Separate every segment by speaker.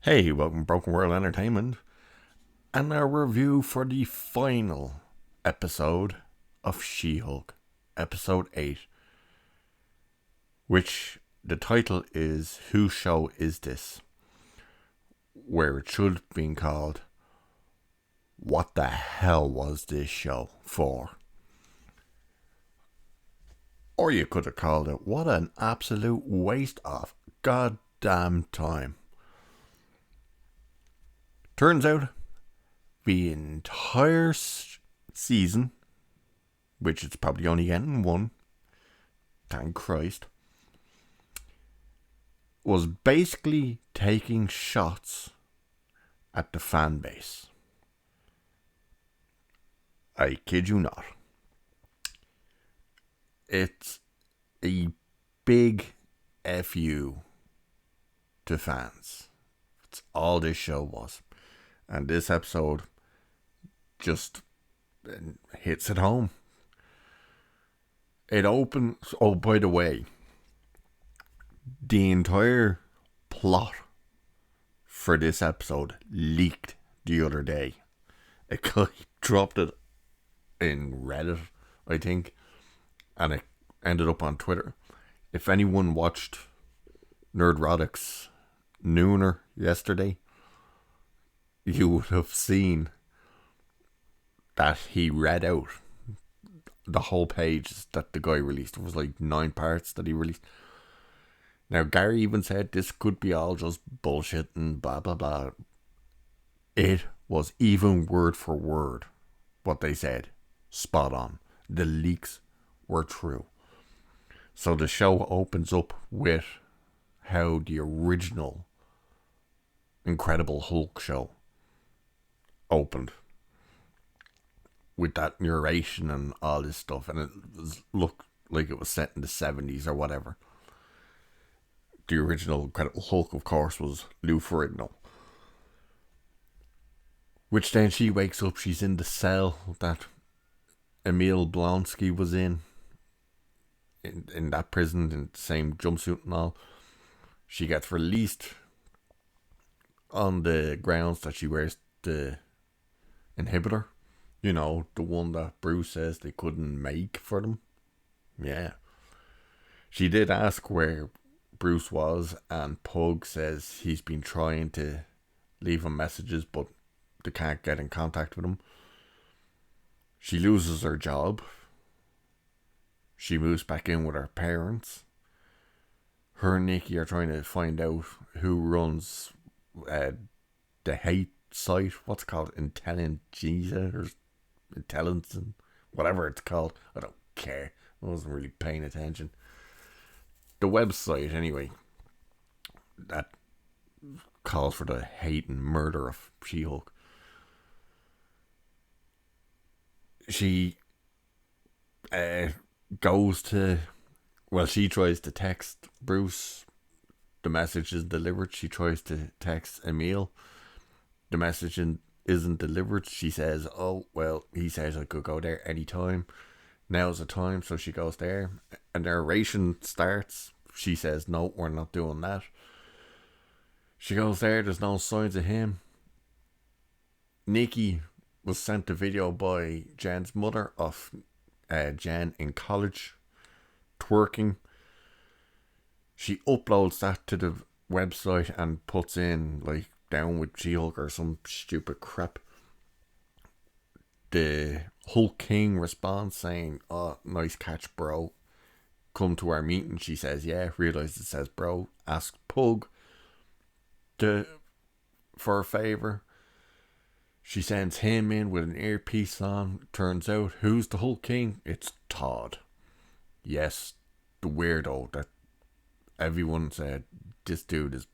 Speaker 1: Hey, welcome to Broken World Entertainment and our review for the final episode of She-Hulk, episode 8, which the title is Whose Show Is This? Where it should have been called What the Hell Was This Show For? Or you could have called it What an Absolute Waste of Goddamn Time. Turns out the entire season, which it's probably only getting one, thank Christ, was basically taking shots at the fan base. I kid you not. It's a big FU to fans. It's all this show was. And this episode just hits it home. It opens. Oh, by the way, the entire plot for this episode leaked the other day. A guy dropped it in Reddit, I think, and it ended up on Twitter. If anyone watched Nerdrotic's Nooner yesterday, you would have seen that he read out the whole page that the guy released. It was like 9 parts that he released. Now, Gary even said this could be all just bullshit and blah, blah, blah. It was even word for word what they said. Spot on. The leaks were true. So the show opens up with how the original Incredible Hulk show opened, with that narration and all this stuff, and it looked like it was set in the 70s or whatever. The original Incredible Hulk, of course, was Lou Ferrigno. Which then she wakes up, she's in the cell that Emil Blonsky was in that prison, in the same jumpsuit and all. She gets released on the grounds that she wears the inhibitor. You know, the one that Bruce says they couldn't make for them. Yeah. She did ask where Bruce was, and Pug says he's been trying to leave him messages, but they can't get in contact with him. She loses her job. She moves back in with her parents. Her and Nikki are trying to find out who runs the hate site. What's it called? Intelligentsia or Intelligence, whatever it's called. I don't care. I wasn't really paying attention. The website, anyway, that calls for the hate and murder of She-Hulk. She goes to, well, she tries to text Bruce. The message is delivered. She tries to text Emil. The message isn't delivered. She says, oh, well, he says I could go there anytime. Now's the time. So she goes there. A narration starts. She says, no, we're not doing that. She goes there. There's no signs of him. Nikki was sent a video by Jen's mother of Jen in college twerking. She uploads that to the website and puts in, like, down with She-Hulk or some stupid crap. The Hulk King responds saying, oh, nice catch, bro. Come to our meeting. She says, yeah. Realizes it says bro. Ask Pug for a favor. She sends him in with an earpiece on. Turns out, who's the Hulk King? It's Todd. Yes, the weirdo that everyone said this dude is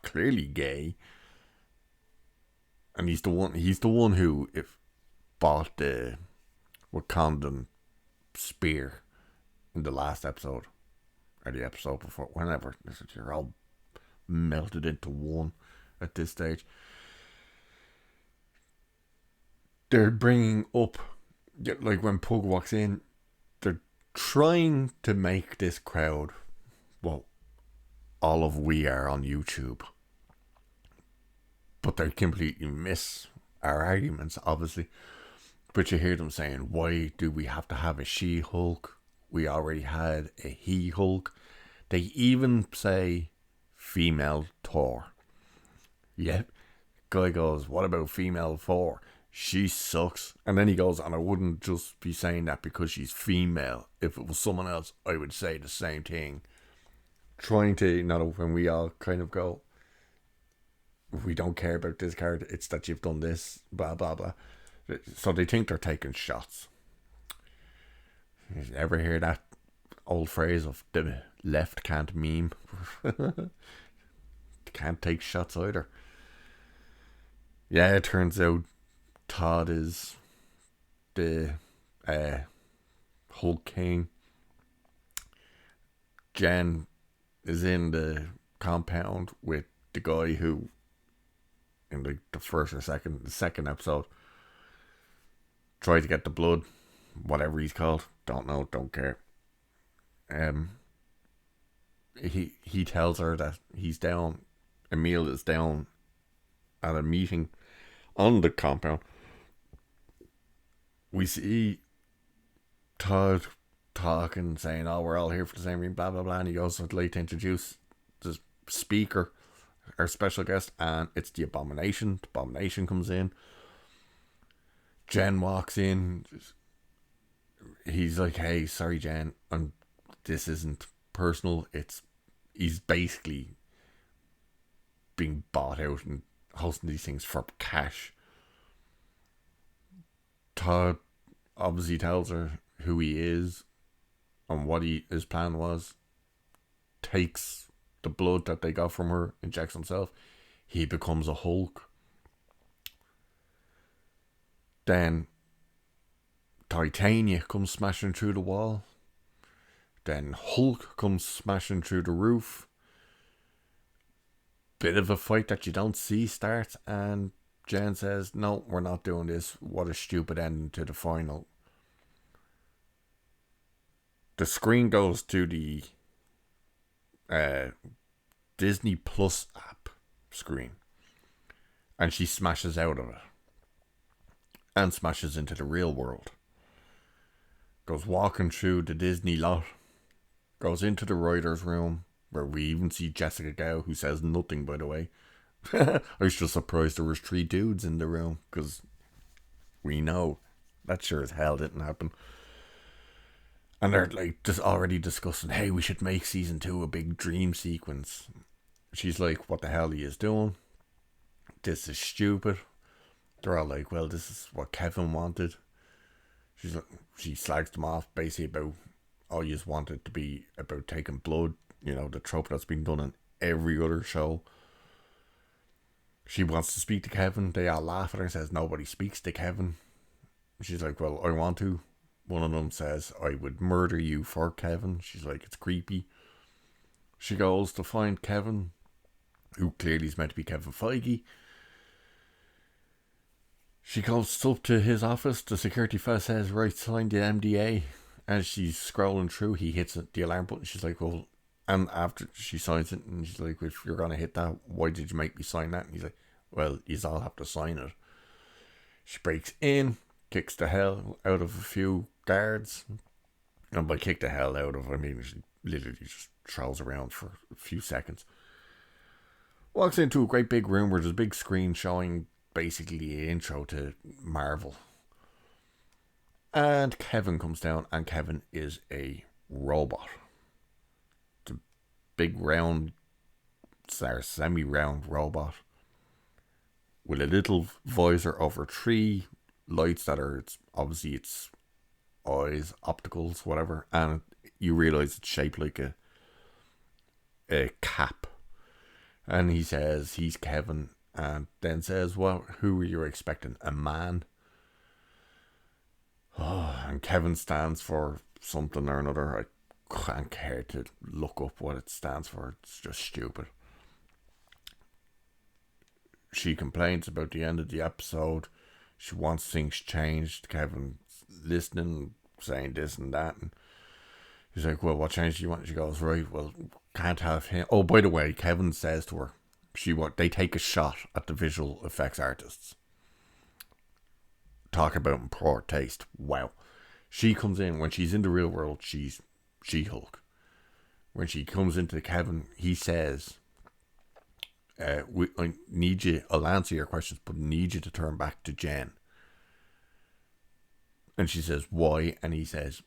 Speaker 1: clearly gay. And he's the one who bought the Wakandan spear in the last episode. Or the episode before, whenever. You're all melted into one at this stage. They're bringing up, like when Pug walks in, they're trying to make this crowd, well, all of we are on YouTube, they completely miss our arguments, obviously. But you hear them saying, why do we have to have a She-Hulk? We already had a He-Hulk. They even say female Thor. Yep. Guy goes, what about female Thor? She sucks. And then he goes, and I wouldn't just be saying that because she's female. If it was someone else, I would say the same thing. Trying to, when we all kind of go, we don't care about this character, it's that you've done this, blah, blah, blah. So they think they're taking shots. You ever hear that old phrase of the left can't meme? Can't take shots either. Yeah, it turns out Todd is the Hulk King. Jen is in the compound with the guy who, in the first or second episode, tried to get the blood, whatever he's called. Don't know, don't care. He tells her that he's down. Emil is down at a meeting on the compound. We see Todd talking, saying, oh, we're all here for the same reason, blah, blah, blah. And he goes, I'd like to introduce the speaker, our special guest, and it's the Abomination. The Abomination comes in. Jen walks in. He's like, hey, sorry, Jen, this isn't personal. He's basically being bought out and hosting these things for cash. Todd obviously tells her who he is and what his plan was. Takes the blood that they got from her, injects himself. He becomes a Hulk. Then Titania comes smashing through the wall. Then Hulk comes smashing through the roof. Bit of a fight that you don't see starts, and Jen says, no, we're not doing this. What a stupid ending to the final. The screen goes to the Disney Plus app screen, and she smashes out of it and smashes into the real world. Goes walking through the Disney lot, goes into the writer's room, where we even see Jessica Gao, who says nothing, by the way. I was just surprised there was 3 dudes in the room, because we know that sure as hell didn't happen. And they're like just already discussing, hey, we should make season 2 a big dream sequence. She's like, what the hell are you doing? This is stupid. They're all like, well, this is what Kevin wanted. She slags them off basically about, oh, you just want it to be about taking blood. You know, the trope that's been done in every other show. She wants to speak to Kevin. They all laugh at her and says nobody speaks to Kevin. She's like, well, I want to. One of them says, I would murder you for Kevin. She's like, it's creepy. She goes to find Kevin, who clearly is meant to be Kevin Feige. She goes up to his office. The security fella says, right, sign the NDA. As she's scrolling through, he hits the alarm button. She's like, well, and after she signs it, and she's like, if you're going to hit that, why did you make me sign that? And he's like, well, you all have to sign it. She breaks in, kicks the hell out of a few guards. And by kick the hell out of, I mean, she literally just trolls around for a few seconds. Walks into a great big room where there's a big screen showing basically the intro to Marvel. And Kevin comes down, and Kevin is a robot. It's a big round, semi-round robot with a little visor over 3 lights that are, it's eyes, opticals, whatever, and you realise it's shaped like a cap. And he says he's Kevin, and then says, well, who were you expecting? A man? Oh, and Kevin stands for something or another. I can't care to look up what it stands for. It's just stupid. She complains about the end of the episode. She wants things changed. Kevin's listening, saying this and that. And he's like, well, what change do you want? She goes, right, well, can't have him. Oh, by the way, Kevin says to her, they take a shot at the visual effects artists. Talk about poor taste. Wow. She comes in, when she's in the real world, she's She-Hulk. When she comes into Kevin, he says, I need you, I'll answer your questions, but need you to turn back to Jen. And she says, why? And he says,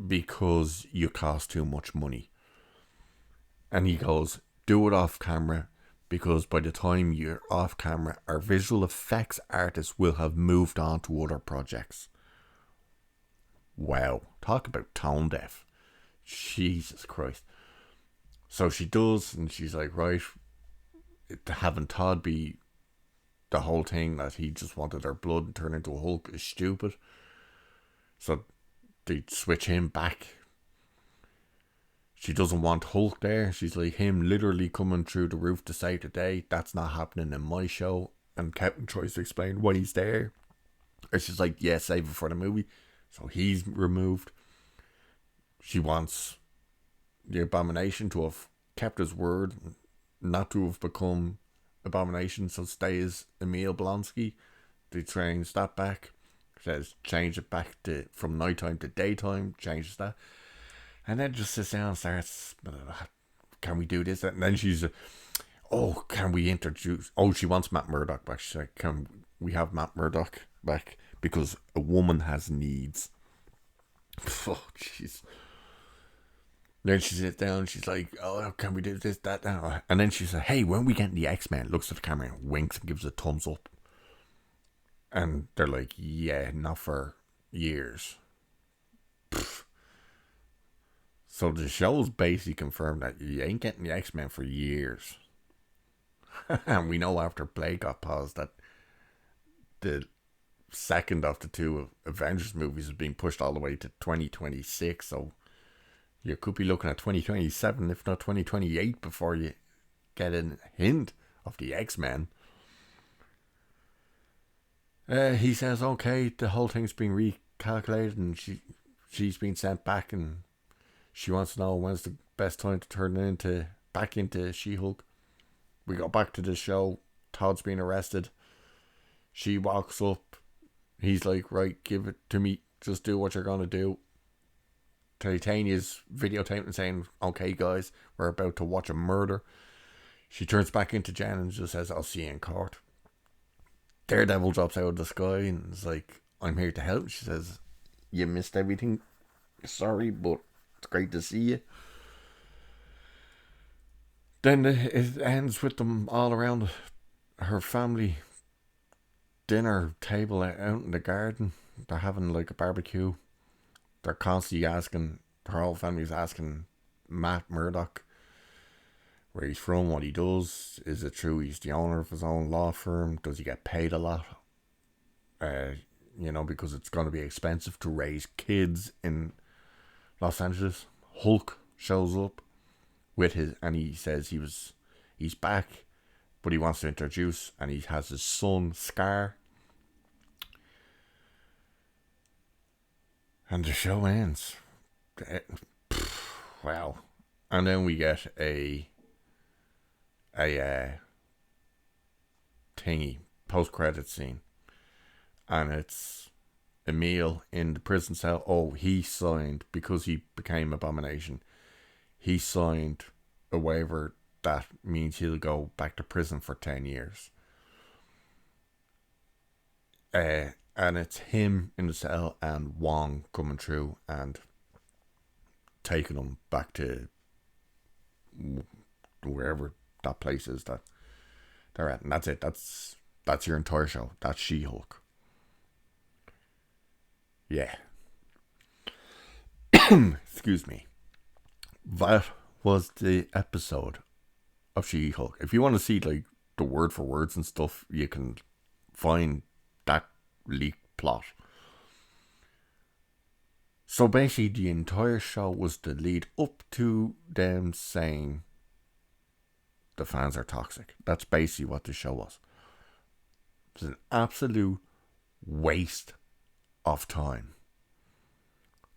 Speaker 1: because you cost too much money. And he goes, do it off camera, because by the time you're off camera, our visual effects artists will have moved on to other projects. Wow. Talk about tone deaf. Jesus Christ. So she does, and she's like, right, having Todd be the whole thing that he just wanted her blood and turn into a Hulk is stupid. So they switch him back. She doesn't want Hulk there. She's like, him literally coming through the roof to save the day. That's not happening in my show. And Kevin tries to explain why he's there. And she's like, yeah, save it for the movie. So he's removed. She wants the Abomination to have kept his word, not to have become Abomination, so stays Emil Blonsky. They change that back. Says change it back to from nighttime to daytime. Changes that. And then just sits down and starts, can we do this? And then she's, can we introduce, she wants Matt Murdock back. She's like, can we have Matt Murdock back? Because a woman has needs. Oh, jeez. Then she sits down, she's like, can we do this, that, that? And then she says, hey, when we get in the X-Men, looks at the camera and winks and gives a thumbs up. And they're like, yeah, not for years. Pfft. So the show's basically confirmed that you ain't getting the X-Men for years. And we know after Blade got paused that the second of the two Avengers movies is being pushed all the way to 2026. So you could be looking at 2027, if not 2028, before you get a hint of the X-Men. He says, okay, the whole thing's been recalculated and she's been sent back, and she wants to know when's the best time to turn back into She-Hulk. We go back to the show. Todd's been arrested. She walks up. He's like, right, give it to me. Just do what you're going to do. Titania's videotaping saying, okay, guys, we're about to watch a murder. She turns back into Jen and just says, I'll see you in court. Daredevil drops out of the sky and is like, I'm here to help. She says, you missed everything. Sorry, but it's great to see you. Then it ends with them all around her family dinner table out in the garden. They're having like a barbecue. They're constantly asking, her whole family's asking Matt Murdock where he's from, what he does. Is it true he's the owner of his own law firm? Does he get paid a lot? Because it's going to be expensive to raise kids in Los Angeles. Hulk shows up with and he says he's back, but he wants to introduce, and he has his son Scar. And the show ends. Wow. And then we get a thingy post-credit scene, and it's Emil in the prison cell. He signed, because he became Abomination, he signed a waiver that means he'll go back to prison for 10 years. And it's him in the cell and Wong coming through and taking him back to wherever that place is that they're at. And that's it. That's your entire show. That's She-Hulk. Yeah. Excuse me. That was the episode of She-Hulk. If you want to see like the word for words and stuff, you can find that leaked plot. So basically the entire show was the lead up to them saying the fans are toxic. That's basically what the show was. It's an absolute waste of time.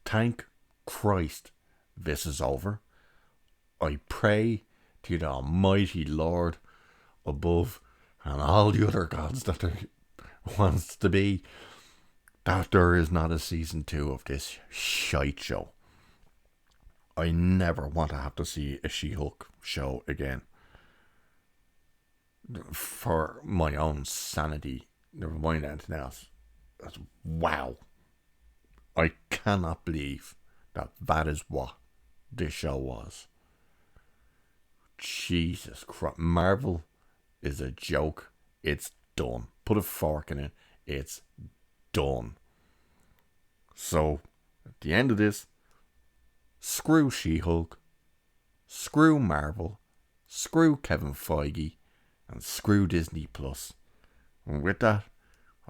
Speaker 1: Thank Christ this is over. I pray to the Almighty Lord above and all the other gods that there wants to be, that there is not a season 2 of this shite show. I never want to have to see a She-Hulk show again. For my own sanity, never mind anything else. Wow. I cannot believe that is what this show was. Jesus Christ. Marvel is a joke. It's done. Put a fork in it. It's done. So, at the end of this, screw She-Hulk, screw Marvel, screw Kevin Feige, and screw Disney Plus. And with that,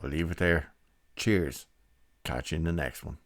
Speaker 1: I'll leave it there. Cheers. Catch you in the next one.